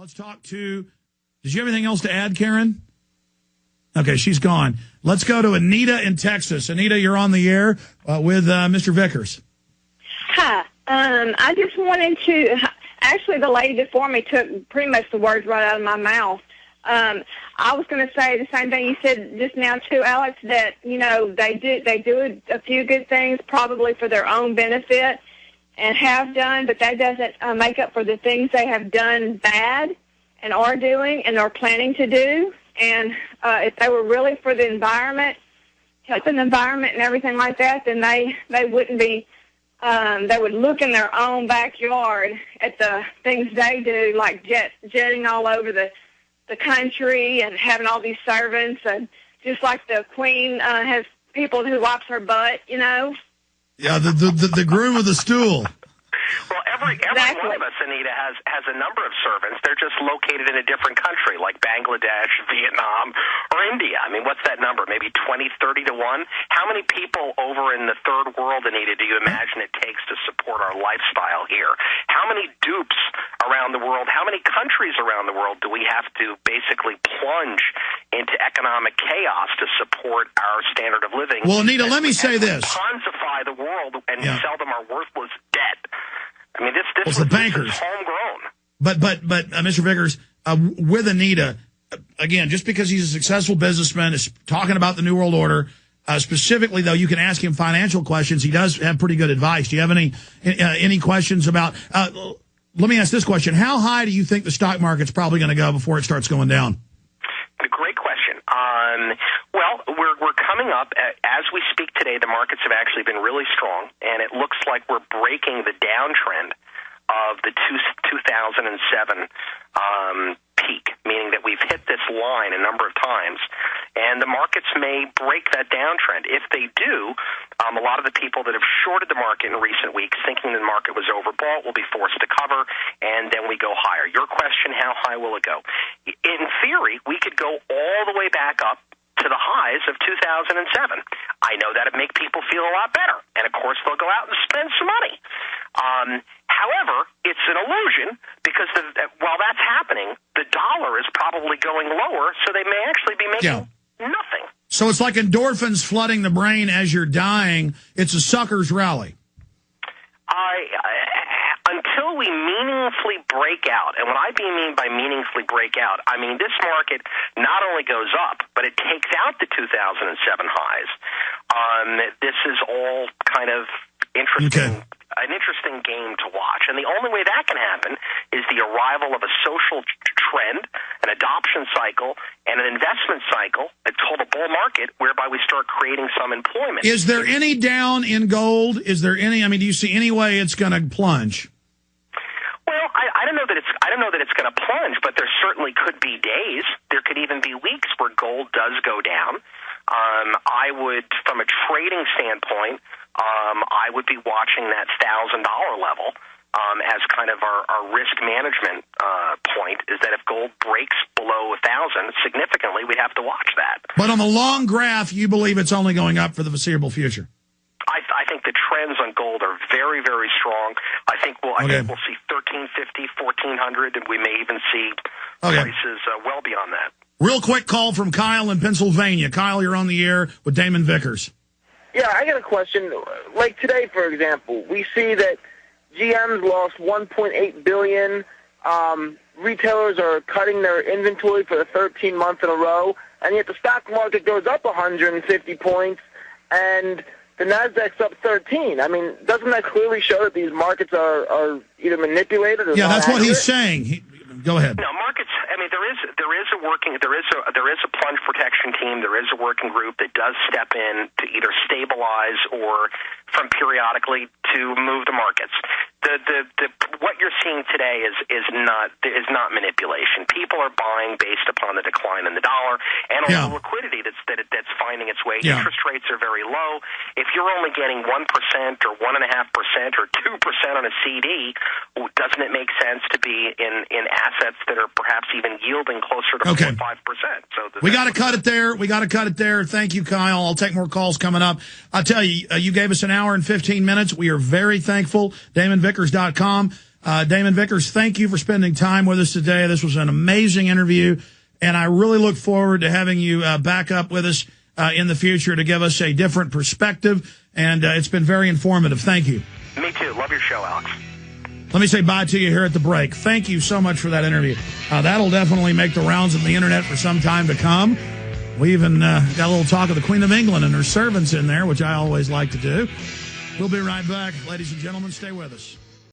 Let's talk to, did you have anything else to add, Karen? Okay, she's gone. Let's go to Anita in Texas. Anita, you're on the air with Mr. Vickers. Hi. I just wanted to, actually the lady before me took pretty much the words right out of my mouth. I was going to say the same thing you said just now too, Alex, that, you know, they do a few good things probably for their own benefit and have done, but that doesn't make up for the things they have done bad and are doing and are planning to do. And if they were really for the environment, helping the environment and everything like that, then they wouldn't be, they would look in their own backyard at the things they do, like jetting all over the country and having all these servants, and just like the Queen has people who wipes her butt, you know. Yeah, the groom of the stool. Well, every Exactly. one of us, Anita, has a number of servants. They're just located in a different country, like Bangladesh, Vietnam, or India. I mean, what's that number? Maybe 20, 30 to 1? How many people over in the third world, Anita, do you imagine it takes to support our lifestyle here? How many dupes around the world, how many countries around the world do we have to basically plunge into economic chaos to support our standard of living? Well, Anita, let me say this. Ponzify the world and sell them our worthless debt. I mean, this was the bankers. Homegrown. But Mr. Vickers, with Anita, again, just because he's a successful businessman, is talking about the New World Order, specifically, though, you can ask him financial questions. He does have pretty good advice. Do you have any questions about, let me ask this question. How high do you think the stock market's probably going to go before it starts going down? A great question. Well, we're coming up, as we speak today, the markets have actually been really strong, and it looks like we're breaking the downtrend of the 2007 peak, meaning that we've hit this line a number of times, and the markets may break that downtrend. If they do, a lot of the people that have shorted the market in recent weeks, thinking the market was overbought, will be forced to cover, and then we go higher. Your question, how high will it go? In theory, we could go all the way back up to the highs of 2007. I know that would make people feel a lot better, and of course they'll go out and spend some money. However, it's an illusion because while that's happening, the dollar is probably going lower, so they may actually be making nothing. So it's like endorphins flooding the brain as you're dying. It's a sucker's rally. Until we meaningfully break out, and what I mean by meaningfully break out, I mean this market not only goes up, but it takes out the 2007 highs. This is all kind of interesting. Okay. An interesting game to watch. And the only way that can happen is the arrival of a social trend, an adoption cycle, and an investment cycle. It's called a bull market, whereby we start creating some employment. Is there any down in gold? Is there any, do you see any way it's going to plunge? Well, I don't know that it's going to plunge, but there certainly could be days. There could even be weeks where gold does go down. I would, from a trading standpoint, I would be watching that $1,000 level as kind of our risk management point. Is that if gold breaks below 1,000 significantly, we'd have to watch that. But on the long graph, you believe it's only going up for the foreseeable future? I think the trends on gold are very, very strong. I think we'll see 1,350, 1,400, and we may even see prices well beyond that. Real quick call from Kyle in Pennsylvania. Kyle, you're on the air with Damon Vickers. Yeah, I got a question. Like today, for example, we see that GM's lost $1.8 billion. Retailers are cutting their inventory for the 13th month in a row, and yet the stock market goes up 150 points, and the Nasdaq's up 13. I mean, doesn't that clearly show that these markets are either manipulated or not that's accurate? What he's saying. Go ahead. No, markets. I mean, there is a plunge protection team. There is a working group that does step in to either stabilize or, from periodically, to move the markets. What you're seeing today is not manipulation. People are buying based upon the decline in the dollar and all the liquidity that's finding its way. Interest rates are very low. If you're only getting 1% or 1.5% or 2% on a CD, doesn't it make sense to be in assets that are perhaps even yielding closer to 4 or 5%? So we got to cut it there. Thank you, Kyle. I'll take more calls coming up. I'll tell you, you gave us an hour and 15 minutes. We are very thankful. DamonVickers.com. Damon Vickers, thank you for spending time with us today. This was an amazing interview, and I really look forward to having you back up with us in the future to give us a different perspective, and it's been very informative. Thank you. Me too. Love your show, Alex. Let me say bye to you here at the break. Thank you so much for that interview. That'll definitely make the rounds of the internet for some time to come. We even got a little talk of the Queen of England and her servants in there, which I always like to do. We'll be right back. Ladies and gentlemen, stay with us.